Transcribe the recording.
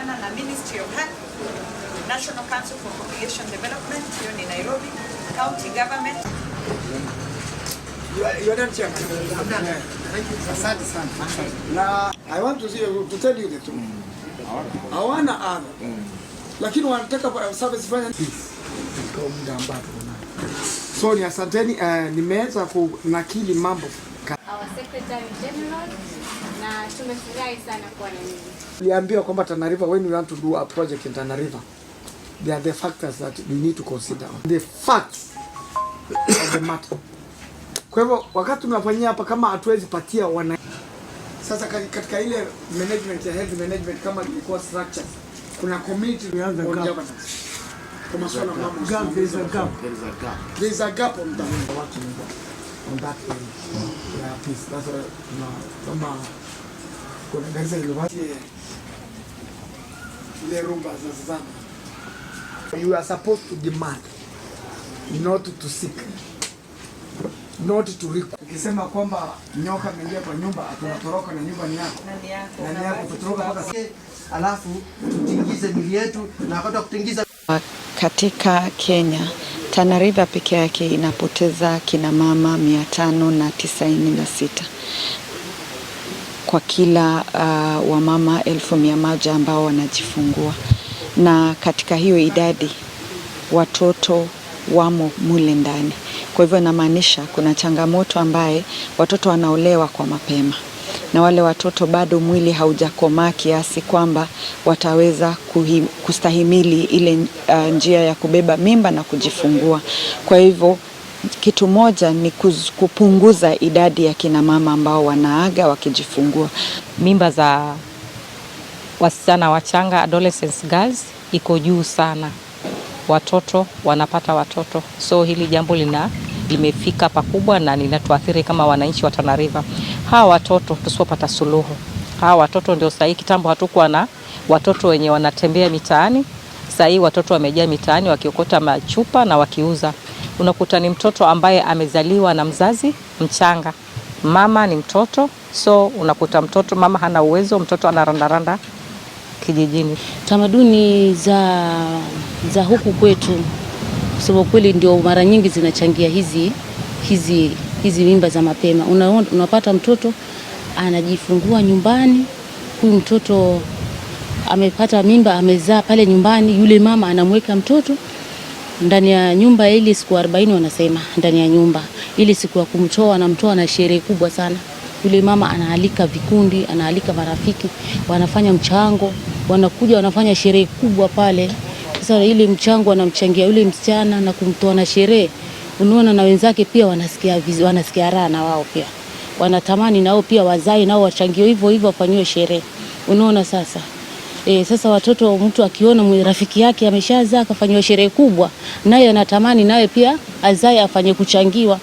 tukishirikiana na Ministry of Health, National Council for Population Development here in Nairobi, County Government. You are done, Chairman. Thank you. Asante sana. Now, I want to tell you the truth. Hawana ana. Lakini wanataka service fanya kwa muda ambao so ni asanteni, nimeweza kunakili mambo. Our Secretary General na tumefurahi sana kuwa na nyinyi. Niliambiwa kwamba Tana River, when we want to do a project in Tana River, there are the factors that we need to consider. The facts of the matter. Kwa hivyo wakati tunafanyia hapa kama hatuwezi patia wana sasa katika ile management ya health management kama ilikuwa structures, kuna community tuanze gap. Kama swala mambo gap, there is a gap. There is a gap on that. On that area. Yeah, please. That's kama kuna gaza ile ile rumba za zama. You are supposed to demand, not to seek. Not to require. Ukisema kwamba nyoka ameingia kwa nyumba, tunatoroka na nyumba ni yako. Nani yako tutoroka mpaka alafu tutingize mili yetu na wakati kutingiza. Katika Kenya, Tana River peke yake inapoteza kina mama 596 kwa kila wamama 1100 ambao wanajifungua, na katika hiyo idadi watoto wamo mule ndani. Kwa hivyo inamaanisha kuna changamoto ambaye watoto wanaolewa kwa mapema na wale watoto bado mwili haujakomaa kiasi kwamba wataweza kustahimili ile njia ya kubeba mimba na kujifungua. Kwa hivyo kitu moja ni kupunguza idadi ya kina mama ambao wanaaga wakijifungua. Mimba za wasichana wachanga, adolescent girls, iko juu sana. Watoto wanapata watoto, so hili jambo limefika pakubwa na linatuathiri kama wananchi wa Tana River. Hawa watoto tusipopata suluhu, hawa watoto ndio sahi. Kitambo hatukuwa na watoto wenye wanatembea mitaani, sahi watoto wamejaa mitaani wakiokota machupa na wakiuza. Unakuta ni mtoto ambaye amezaliwa na mzazi mchanga, mama ni mtoto, so unakuta mtoto mama hana uwezo, mtoto anarandaranda kijijini. Tamaduni za huku kwetu sababu kweli ndio mara nyingi zinachangia hizi mimba za mapema. Unapata mtoto anajifungua nyumbani, huyu mtoto amepata mimba, amezaa pale nyumbani, yule mama anamweka mtoto ndani ya nyumba ile siku 40 wanasema ndani ya nyumba. Ile siku ya kumtoa anamtoa na sherehe kubwa sana. Yule mama anaalika vikundi, anaalika marafiki, wanafanya mchango, wanakuja wanafanya sherehe kubwa pale. Sasa ile mchango wanamchangia yule msichana na kumtoa na sherehe. Unaona na wenzake pia wanasikia raha, na wao pia wanatamani nao pia wazai nao wachangie hivyo hivyo afanywe sherehe. Unaona sasa. Sasa watoto, mtu akiona rafiki yake ameshazaa akafanywa sherehe kubwa, naye anatamani naye pia azae afanye kuchangiwa.